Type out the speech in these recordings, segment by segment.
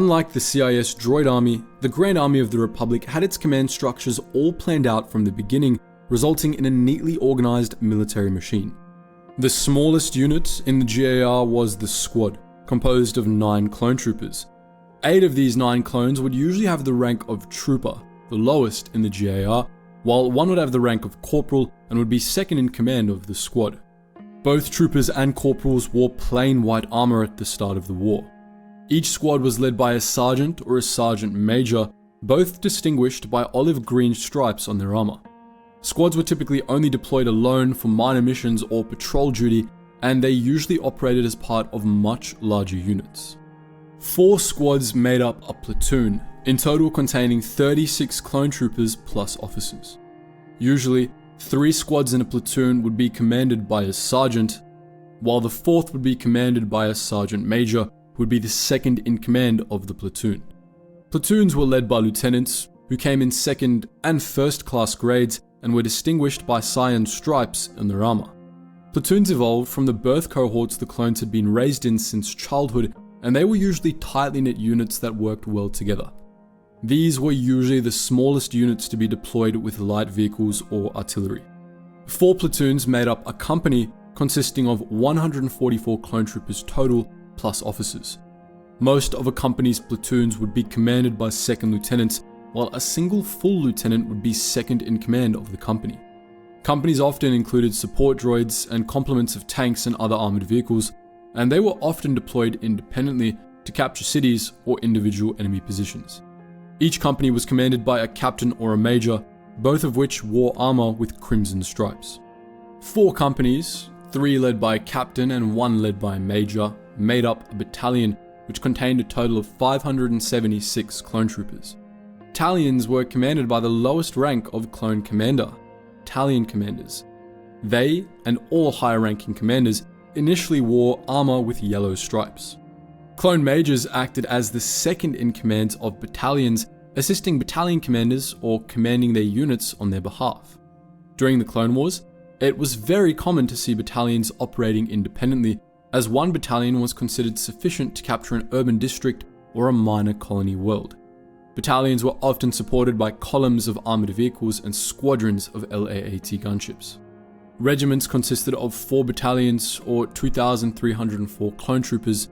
Unlike the CIS Droid Army, the Grand Army of the Republic had its command structures all planned out from the beginning, resulting in a neatly organized military machine. The smallest unit in the GAR was the Squad, composed of 9 clone troopers. 8 of these 9 clones would usually have the rank of Trooper, the lowest in the GAR, while one would have the rank of Corporal and would be second in command of the Squad. Both troopers and corporals wore plain white armor at the start of the war. Each squad was led by a sergeant or a sergeant major, both distinguished by olive green stripes on their armor. Squads were typically only deployed alone for minor missions or patrol duty, and they usually operated as part of much larger units. 4 squads made up a platoon, in total containing 36 clone troopers plus officers. Usually, 3 squads in a platoon would be commanded by a sergeant, while the 4th would be commanded by a sergeant major, who would be the second in command of the platoon. Platoons were led by lieutenants, who came in second and first class grades and were distinguished by cyan stripes in their armor. Platoons evolved from the birth cohorts the clones had been raised in since childhood, and they were usually tightly knit units that worked well together. These were usually the smallest units to be deployed with light vehicles or artillery. 4 platoons made up a company consisting of 144 clone troopers total, plus officers. Most of a company's platoons would be commanded by second lieutenants, while a single full lieutenant would be second in command of the company. Companies often included support droids and complements of tanks and other armored vehicles, and they were often deployed independently to capture cities or individual enemy positions. Each company was commanded by a captain or a major, both of which wore armor with crimson stripes. 4 companies, 3 led by a captain and 1 led by a major, made up a battalion which contained a total of 576 clone troopers. Battalions were commanded by the lowest rank of clone commander, battalion commanders. They, and all higher ranking commanders, initially wore armor with yellow stripes. Clone majors acted as the second in command of battalions, assisting battalion commanders or commanding their units on their behalf. During the Clone Wars, it was very common to see battalions operating independently, as one battalion was considered sufficient to capture an urban district or a minor colony world. Battalions were often supported by columns of armored vehicles and squadrons of LAAT gunships. Regiments consisted of 4 battalions or 2,304 clone troopers,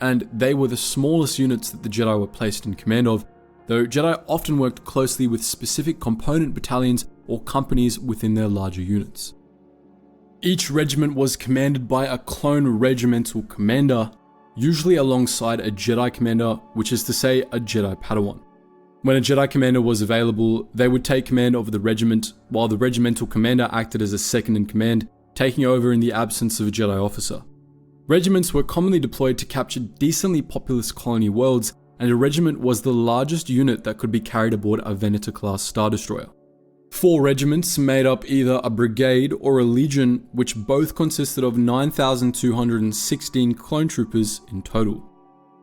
and they were the smallest units that the Jedi were placed in command of, though Jedi often worked closely with specific component battalions or companies within their larger units. Each regiment was commanded by a clone regimental commander, usually alongside a Jedi commander, which is to say a Jedi Padawan. When a Jedi commander was available, they would take command of the regiment, while the regimental commander acted as a second in command, taking over in the absence of a Jedi officer. Regiments were commonly deployed to capture decently populous colony worlds, and a regiment was the largest unit that could be carried aboard a Venator-class Star Destroyer. 4 regiments made up either a brigade or a legion, which both consisted of 9,216 clone troopers in total.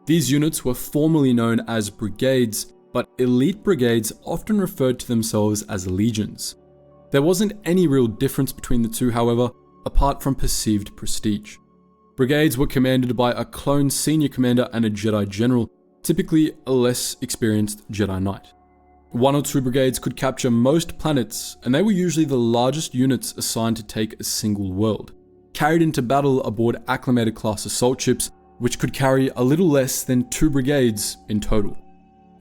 These units were formerly known as brigades, but elite brigades often referred to themselves as legions. There wasn't any real difference between the two, however, apart from perceived prestige. Brigades were commanded by a clone senior commander and a Jedi general, typically a less experienced Jedi Knight. 1 or 2 brigades could capture most planets, and they were usually the largest units assigned to take a single world, carried into battle aboard acclimated class assault ships, which could carry a little less than 2 brigades in total.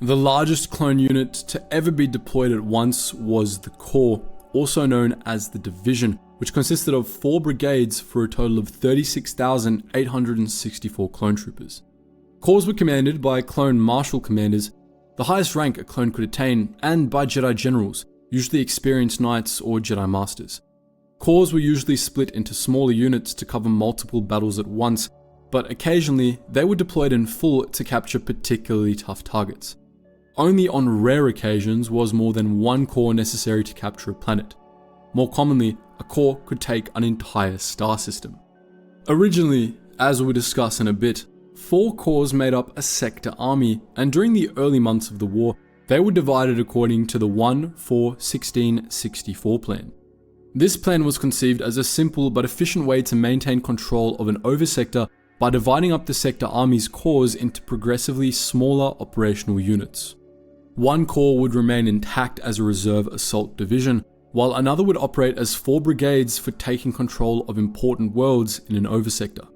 The largest clone unit to ever be deployed at once was the Corps, also known as the Division, which consisted of 4 brigades for a total of 36,864 clone troopers. Corps were commanded by clone marshal commanders, the highest rank a clone could attain, and by Jedi generals, usually experienced knights or Jedi masters. Corps were usually split into smaller units to cover multiple battles at once, but occasionally they were deployed in full to capture particularly tough targets. Only on rare occasions was more than 1 corps necessary to capture a planet. More commonly, a corps could take an entire star system. Originally, as we'll discuss in a bit, 4 corps made up a sector army, and during the early months of the war, they were divided according to the 1-4-16-64 plan. This plan was conceived as a simple but efficient way to maintain control of an oversector by dividing up the sector armies' corps into progressively smaller operational units. One corps would remain intact as a reserve assault division, while another would operate as 4 brigades for taking control of important worlds in an oversector.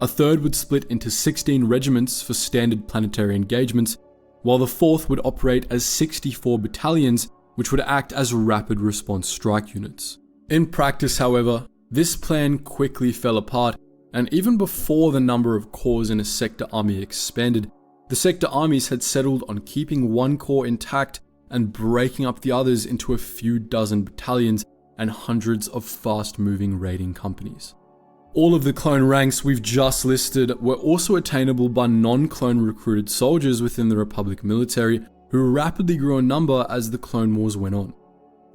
A third would split into 16 regiments for standard planetary engagements, while the fourth would operate as 64 battalions, which would act as rapid response strike units. In practice, however, this plan quickly fell apart, and even before the number of corps in a sector army expanded, the sector armies had settled on keeping one corps intact and breaking up the others into a few dozen battalions and hundreds of fast-moving raiding companies. All of the clone ranks we've just listed were also attainable by non-clone recruited soldiers within the Republic military, who rapidly grew in number as the Clone Wars went on.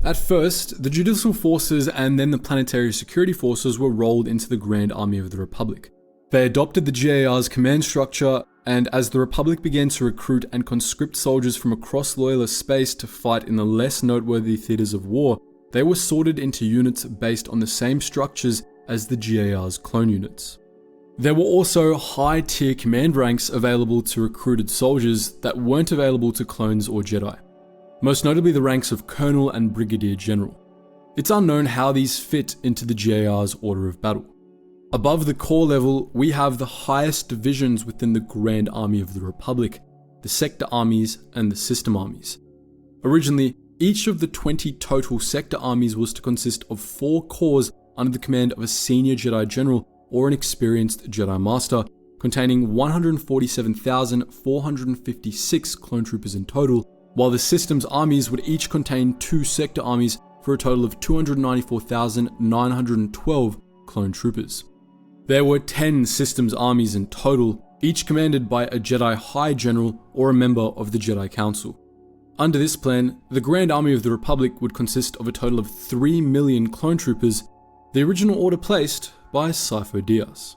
At first, the judicial forces and then the planetary security forces were rolled into the Grand Army of the Republic. They adopted the GAR's command structure, and as the Republic began to recruit and conscript soldiers from across loyalist space to fight in the less noteworthy theatres of war, they were sorted into units based on the same structures as the GAR's clone units. There were also high-tier command ranks available to recruited soldiers that weren't available to clones or Jedi, most notably the ranks of Colonel and Brigadier General. It's unknown how these fit into the GAR's order of battle. Above the corps level, we have the highest divisions within the Grand Army of the Republic, the sector armies and the system armies. Originally, each of the 20 total sector armies was to consist of 4 corps under the command of a senior Jedi General or an experienced Jedi Master, containing 147,456 clone troopers in total, while the systems armies would each contain 2 sector armies for a total of 294,912 clone troopers. There were 10 systems armies in total, each commanded by a Jedi High General or a member of the Jedi Council. Under this plan, the Grand Army of the Republic would consist of a total of 3 million clone troopers, the original order placed by Sifo Dyas.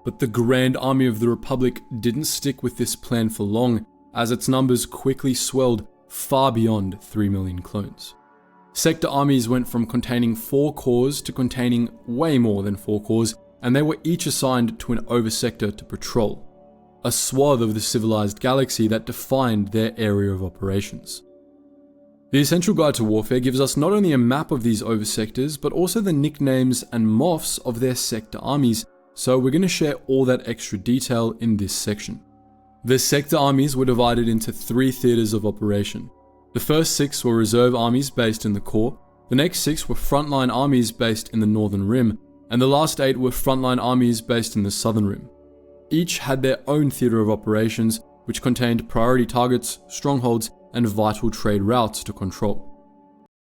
But the Grand Army of the Republic didn't stick with this plan for long, as its numbers quickly swelled far beyond 3 million clones. Sector armies went from containing 4 corps to containing way more than 4 corps, and they were each assigned to an oversector to patrol, a swath of the civilized galaxy that defined their area of operations. The Essential Guide to Warfare gives us not only a map of these oversectors, but also the nicknames and moths of their sector armies, so we're going to share all that extra detail in this section. The sector armies were divided into 3 theatres of operation. The first 6 were reserve armies based in the core, the next 6 were frontline armies based in the Northern Rim, and the last 8 were frontline armies based in the Southern Rim. Each had their own theatre of operations, which contained priority targets, strongholds, and vital trade routes to control.